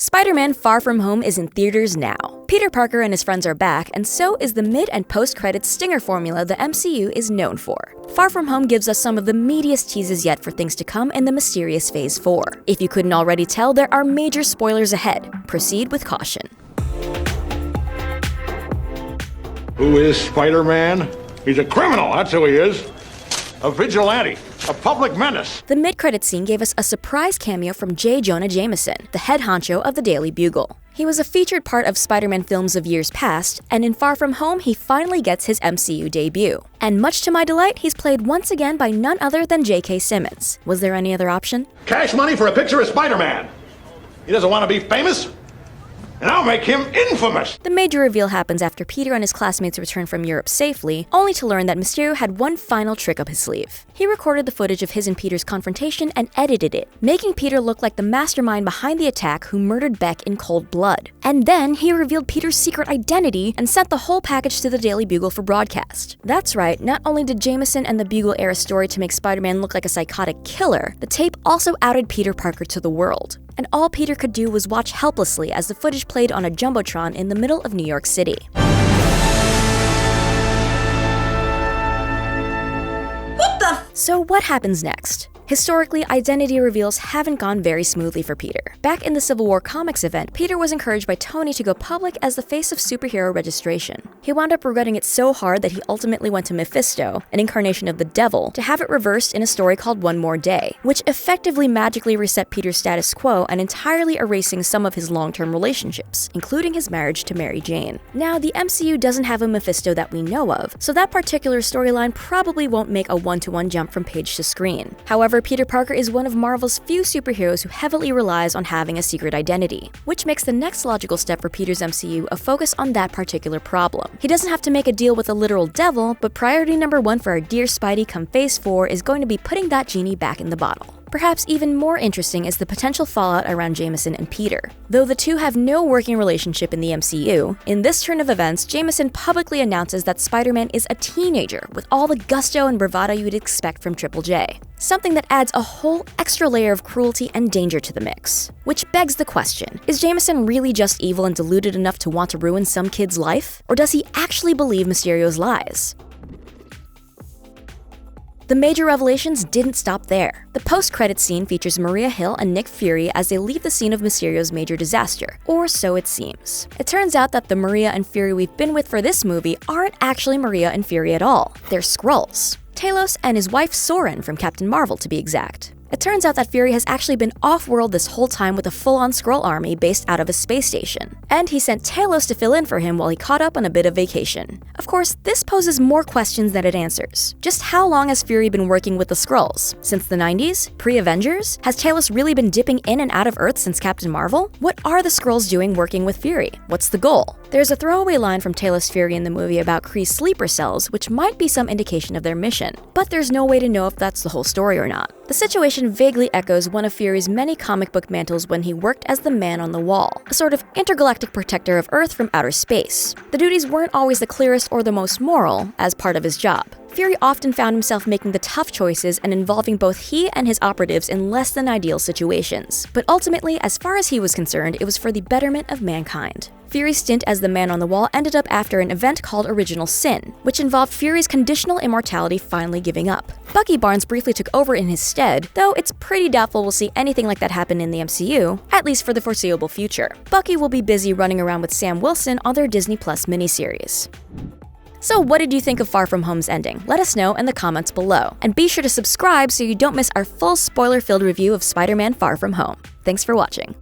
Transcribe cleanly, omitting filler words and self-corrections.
Spider-Man Far From Home is in theaters now. Peter Parker and his friends are back, and so is the mid- and post-credits stinger formula the MCU is known for. Far From Home gives us some of the meatiest teases yet for things to come in the mysterious Phase 4. If you couldn't already tell, there are major spoilers ahead. Proceed with caution. Who is Spider-Man? He's a criminal, that's who he is. A vigilante. A public menace. The mid-credits scene gave us a surprise cameo from J. Jonah Jameson, the head honcho of the Daily Bugle. He was a featured part of Spider-Man films of years past, and in Far From Home, he finally gets his MCU debut. And much to my delight, he's played once again by none other than J.K. Simmons. Was there any other option? Cash money for a picture of Spider-Man. He doesn't want to be famous, and I'll make him infamous! The major reveal happens after Peter and his classmates return from Europe safely, only to learn that Mysterio had one final trick up his sleeve. He recorded the footage of his and Peter's confrontation and edited it, making Peter look like the mastermind behind the attack who murdered Beck in cold blood. And then he revealed Peter's secret identity and sent the whole package to the Daily Bugle for broadcast. That's right, not only did Jameson and the Bugle air a story to make Spider-Man look like a psychotic killer, the tape also outed Peter Parker to the world. And all Peter could do was watch helplessly as the footage played on a jumbotron in the middle of New York City. So what happens next? Historically, identity reveals haven't gone very smoothly for Peter. Back in the Civil War Comics event, Peter was encouraged by Tony to go public as the face of superhero registration. He wound up regretting it so hard that he ultimately went to Mephisto, an incarnation of the devil, to have it reversed in a story called One More Day, which effectively magically reset Peter's status quo and entirely erasing some of his long-term relationships, including his marriage to Mary Jane. Now, the MCU doesn't have a Mephisto that we know of, so that particular storyline probably won't make a one-to-one jump from page to screen. However, Peter Parker is one of Marvel's few superheroes who heavily relies on having a secret identity, which makes the next logical step for Peter's MCU a focus on that particular problem. He doesn't have to make a deal with a literal devil, but priority number one for our dear Spidey come Phase 4 is going to be putting that genie back in the bottle. Perhaps even more interesting is the potential fallout around Jameson and Peter. Though the two have no working relationship in the MCU, in this turn of events, Jameson publicly announces that Spider-Man is a teenager with all the gusto and bravado you'd expect from Triple J. Something that adds a whole extra layer of cruelty and danger to the mix. Which begs the question, is Jameson really just evil and deluded enough to want to ruin some kid's life? Or does he actually believe Mysterio's lies? The major revelations didn't stop there. The post-credits scene features Maria Hill and Nick Fury as they leave the scene of Mysterio's major disaster, or so it seems. It turns out that the Maria and Fury we've been with for this movie aren't actually Maria and Fury at all. They're Skrulls. Talos and his wife Soren from Captain Marvel, to be exact. It turns out that Fury has actually been off-world this whole time with a full-on Skrull army based out of a space station. And he sent Talos to fill in for him while he caught up on a bit of vacation. Of course, this poses more questions than it answers. Just how long has Fury been working with the Skrulls? Since the 90s? Pre-Avengers? Has Talos really been dipping in and out of Earth since Captain Marvel? What are the Skrulls doing working with Fury? What's the goal? There's a throwaway line from Talos Fury in the movie about Kree's sleeper cells, which might be some indication of their mission. But there's no way to know if that's the whole story or not. The situation vaguely echoes one of Fury's many comic book mantles when he worked as the Man on the Wall, a sort of intergalactic protector of Earth from outer space. The duties weren't always the clearest or the most moral, as part of his job. Fury often found himself making the tough choices and involving both he and his operatives in less than ideal situations. But ultimately, as far as he was concerned, it was for the betterment of mankind. Fury's stint as the Man on the Wall ended up after an event called Original Sin, which involved Fury's conditional immortality finally giving up. Bucky Barnes briefly took over in his stead, though it's pretty doubtful we'll see anything like that happen in the MCU, at least for the foreseeable future. Bucky will be busy running around with Sam Wilson on their Disney Plus miniseries. So what did you think of Far From Home's ending? Let us know in the comments below. And be sure to subscribe so you don't miss our full spoiler-filled review of Spider-Man Far From Home. Thanks for watching.